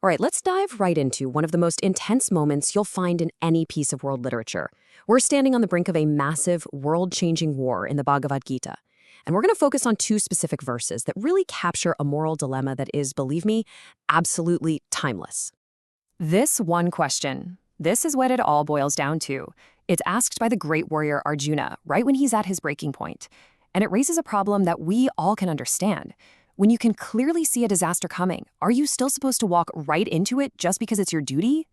All right, let's dive right into one of the most intense moments you'll find in any piece of world literature. We're standing on the brink of a massive, world-changing war in the Bhagavad Gita. And we're going to focus on two specific verses that really capture a moral dilemma that is, believe me, absolutely timeless. This one question, this is what it all boils down to. It's asked by the great warrior Arjuna right when he's at his breaking point. And it raises a problem that we all can understand. When you can clearly see a disaster coming, are you still supposed to walk right into it just because it's your duty?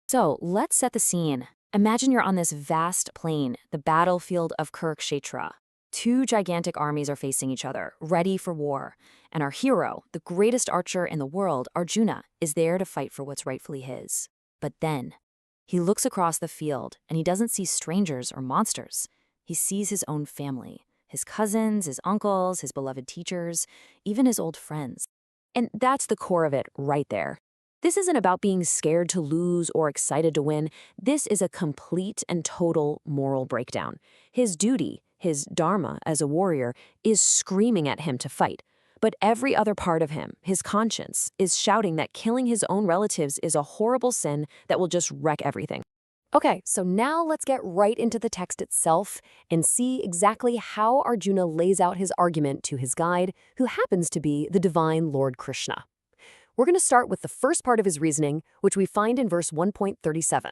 So let's set the scene. Imagine you're on this vast plain, the battlefield of Kurukshetra. Two gigantic armies are facing each other, ready for war. And our hero, the greatest archer in the world, Arjuna, is there to fight for what's rightfully his. But then, he looks across the field and he doesn't see strangers or monsters. He sees his own family. His cousins, his uncles, his beloved teachers, even his old friends. And that's the core of it right there. This isn't about being scared to lose or excited to win. This is a complete and total moral breakdown. His duty, his dharma as a warrior, is screaming at him to fight. But every other part of him, his conscience, is shouting that killing his own relatives is a horrible sin that will just wreck everything. Okay, so now let's get right into the text itself and see exactly how Arjuna lays out his argument to his guide, who happens to be the divine Lord Krishna. We're going to start with the first part of his reasoning, which we find in verse 1.37.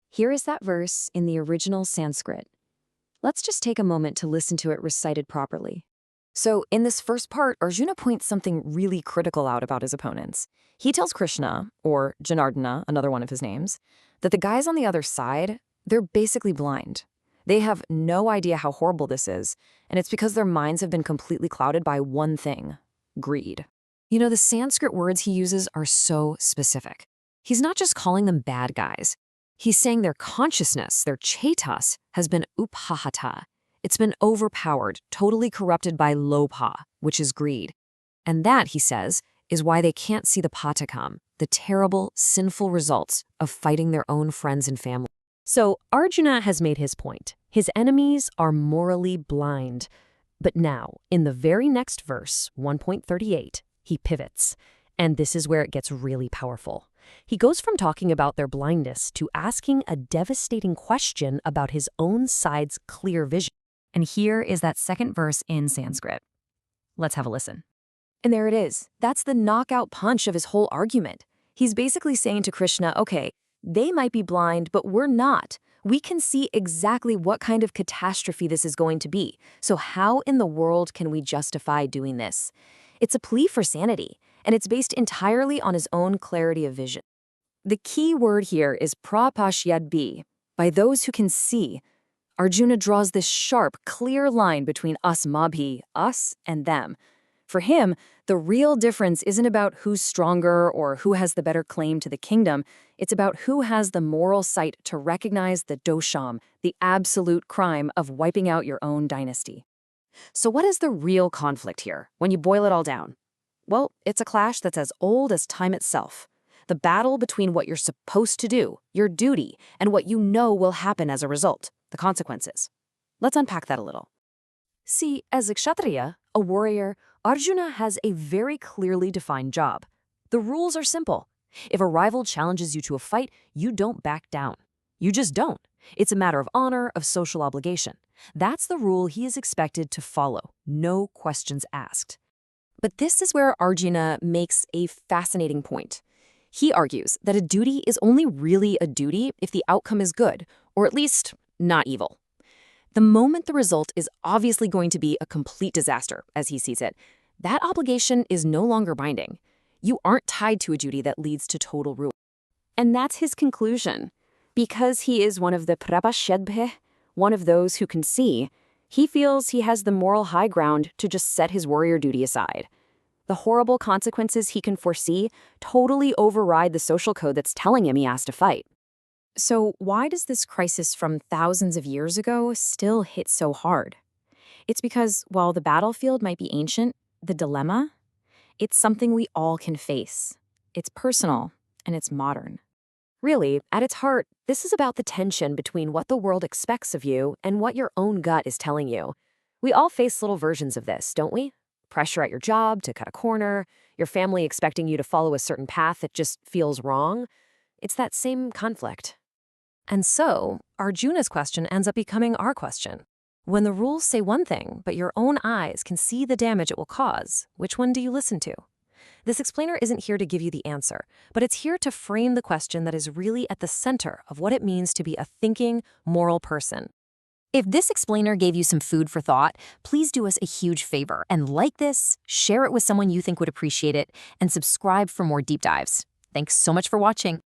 Here is that verse in the original Sanskrit. Let's just take a moment to listen to it recited properly. So in this first part, Arjuna points something really critical out about his opponents. He tells Krishna, or Janardana, another one of his names, that the guys on the other side, they're basically blind. They have no idea how horrible this is, and it's because their minds have been completely clouded by one thing: greed. You know, the Sanskrit words he uses are so specific. He's not just calling them bad guys. He's saying their consciousness, their chetas, has been uphahata. It's been overpowered, totally corrupted by lobha, which is greed. And that, he says, is why they can't see the patakam, the terrible, sinful results of fighting their own friends and family. So Arjuna has made his point. His enemies are morally blind. But now, in the very next verse, 1.38, he pivots. And this is where it gets really powerful. He goes from talking about their blindness to asking a devastating question about his own side's clear vision. And here is that second verse in Sanskrit. Let's have a listen. And there it is. That's the knockout punch of his whole argument. He's basically saying to Krishna, okay, they might be blind, but we're not. We can see exactly what kind of catastrophe this is going to be. So how in the world can we justify doing this? It's a plea for sanity, and it's based entirely on his own clarity of vision. The key word here is prapashyadbhi, by those who can see. Arjuna draws this sharp, clear line between asmabhi, us, and them. For him, the real difference isn't about who's stronger or who has the better claim to the kingdom. It's about who has the moral sight to recognize the dosham, the absolute crime of wiping out your own dynasty. So what is the real conflict here, when you boil it all down? Well, it's a clash that's as old as time itself. The battle between what you're supposed to do, your duty, and what you know will happen as a result, the consequences. Let's unpack that a little. See, as a kshatriya, a warrior, Arjuna has a very clearly defined job. The rules are simple. If a rival challenges you to a fight, you don't back down. You just don't. It's a matter of honor, of social obligation. That's the rule he is expected to follow, no questions asked. But this is where Arjuna makes a fascinating point. He argues that a duty is only really a duty if the outcome is good, or at least not evil. The moment the result is obviously going to be a complete disaster, as he sees it, that obligation is no longer binding. You aren't tied to a duty that leads to total ruin. And that's his conclusion. Because he is one of the prapashyadbhi, one of those who can see, he feels he has the moral high ground to just set his warrior duty aside. The horrible consequences he can foresee totally override the social code that's telling him he has to fight. So why does this crisis from thousands of years ago still hit so hard? It's because while the battlefield might be ancient, the dilemma, it's something we all can face. It's personal and it's modern. Really, at its heart, this is about the tension between what the world expects of you and what your own gut is telling you. We all face little versions of this, don't we? Pressure at your job to cut a corner, your family expecting you to follow a certain path that just feels wrong. It's that same conflict. And so, Arjuna's question ends up becoming our question. When the rules say one thing, but your own eyes can see the damage it will cause, which one do you listen to? This explainer isn't here to give you the answer, but it's here to frame the question that is really at the center of what it means to be a thinking, moral person. If this explainer gave you some food for thought, please do us a huge favor and like this, share it with someone you think would appreciate it, and subscribe for more deep dives. Thanks so much for watching.